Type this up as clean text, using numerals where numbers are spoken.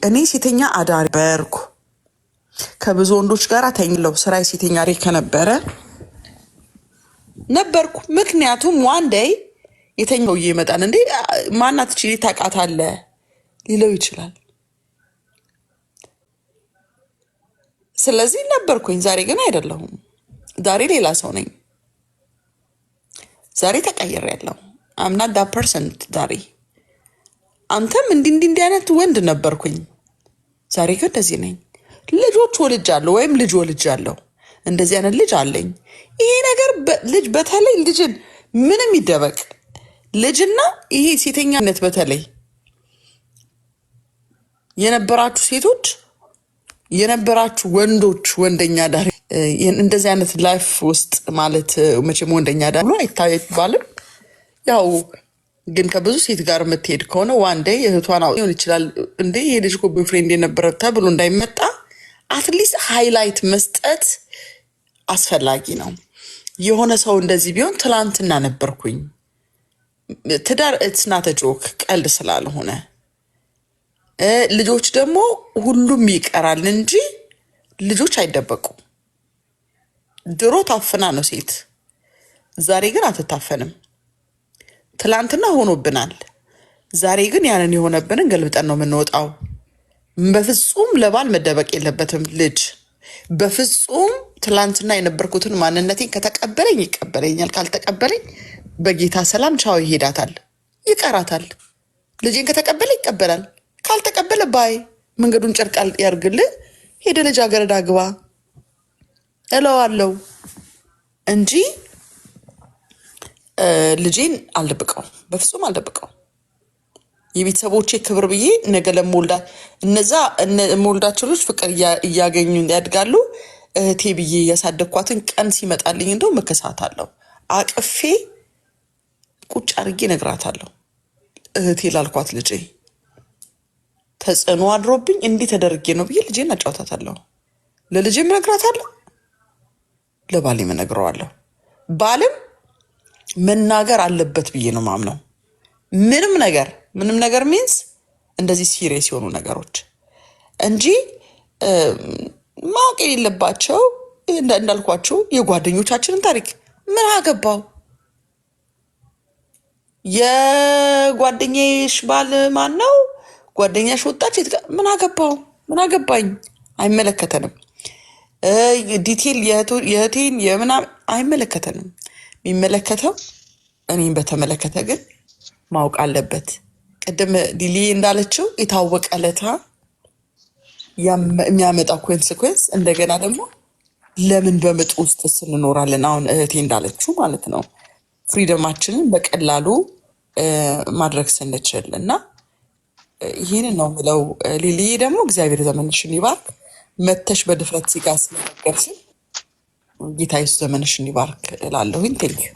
እኔ ሴተኛ አዳሪ በርኩ ከብዙ ወንዶች ጋር ተኝለው ስራ ሴተኛ ሬ ከነበረ ነበርኩ። ምክንያቱም ዋን ዴይ የተኛው ይመጣል እንዴ ማናት እቺ ታውቃታለህ ሊለው ይችላል። ስለዚህ ነበርኩኝ። ዛሬ ግን አይደለሁም። ዛሬ ሌላ ሰው ነኝ። ዛሬ ተቀይሬያለሁ። አም ናት ዳት ፐርሰን ዛሬ። አንተም እንዲህ አይነት ወንድ ነበርኩኝ። ዛሬ ግን እንደዚህ ነኝ። ልጆች ወልጃለሁ ወይም ልጅ ወልጃለሁ። እንደዚህ አይነት ልጅ አለኝ። ይሄ ነገር ልጅ በተለይ ልጅን ምንም ይደበቅ ልጅና ይሄ ሴተኛነት በተለይ የነበራችሁ ሴቶች የነበራችሁ ወንዶች ወንደኛ ዳሪ እንደዚህ አይነት ላይፍ ውስጥ ማለት መቼም ወንደኛ ዳሪ ነው አይባልም። ያው ግን ከብዙ ሴት ጋር የምትሄድ ከሆነ ዋን ዴይ እህቷን ሊሆን ይችላል እንዴ ይሄ ልጅ እኮ ቦይፍሬንድ የነበረ ተብሎ እንዳይመጣ አትሊስት ሃይላይት መስጠት አስፈላጊ ነው። የሆነ ሰው እንደዚህ ቢሆን ትላንትና ነበርኩኝ። ትዳር ኢትስ ናት አ ጆክ ቀልድ ስላልሆነ ልጆች ደግሞ ሁሉም ይቀራል እንጂ ልጆች አይደበቁም። ድሮ ታፍና ነው ሴት፣ ዛሬ ግን አትታፈንም። ትላንትና ሆኖብናል፣ ዛሬ ግን ያንን የሆነብንን ገልብጠን ነው የምንወጣው። በፍጹም ለባል መደበቅ የለበትም ልጅ። በፍጹም ትላንትና የነበርኩትን ማንነቴን ከተቀበለኝ ይቀበለኛል፣ ካልተቀበለኝ በጌታ ሰላም ቻው ይሄዳታል፣ ይቀራታል። ልጄን ከተቀበለ ይቀበላል፣ ካልተቀበለ ባይ መንገዱን ጨርቅ ያርግልህ፣ ሄደ ልጅ አገረዳ ግባ እለዋለሁ እንጂ ልጄን አልደብቀው፣ በፍጹም አልደብቀው። የቤተሰቦቼ ክብር ብዬ ነገ ለሞልዳ እነዛ ሞልዳቸው ልጅ ፍቅር እያገኙ ያድጋሉ። እህቴ ብዬ ያሳደግኳትን ቀን ሲመጣልኝ እንደው መከሳታለሁ። አቅፌ ቁጭ አድርጌ ነግራታለሁ። እህቴ ላልኳት ልጄ ተጽዕኖ አድሮብኝ እንዲህ ተደርጌ ነው ብዬ ልጄን አጫውታታለሁ። ለልጄም እነግራታለሁ፣ ለባሌም እነግረዋለሁ። ባልም መናገር አለበት ብዬ ነው ማምነው። ምንም ነገር ሚንስ እንደዚህ ሲሪየስ የሆኑ ነገሮች እንጂ ማወቅ የሌለባቸው እንዳልኳቸው የጓደኞቻችንን ታሪክ ምን አገባው? የጓደኛሽ ባል ማን ነው? ጓደኛሽ ወጣች ምን አገባው? ምን አገባኝ? አይመለከተንም። ዲቴል የእህቴን የምናምን አይመለከተንም። የሚመለከተው እኔም በተመለከተ ግን ማወቅ አለበት። ቅድም ሊሊ እንዳለችው የታወቀ ለታ የሚያመጣው ኮንሲኩዌንስ እንደገና ደግሞ ለምን በምጥ ውስጥ ስንኖራለን? አሁን እህቴ እንዳለችው ማለት ነው ፍሪደማችንን በቀላሉ ማድረግ ስንችል እና ይህንን ነው ምለው። ሊሊ ደግሞ እግዚአብሔር ዘመንሽን ይባርክ። መተሽ በድፍረት ሲጋ ስለነገርሽን ጌታ ኢየሱስ ዘመንሽን ይባርክ እላለሁኝ። ቴንኪው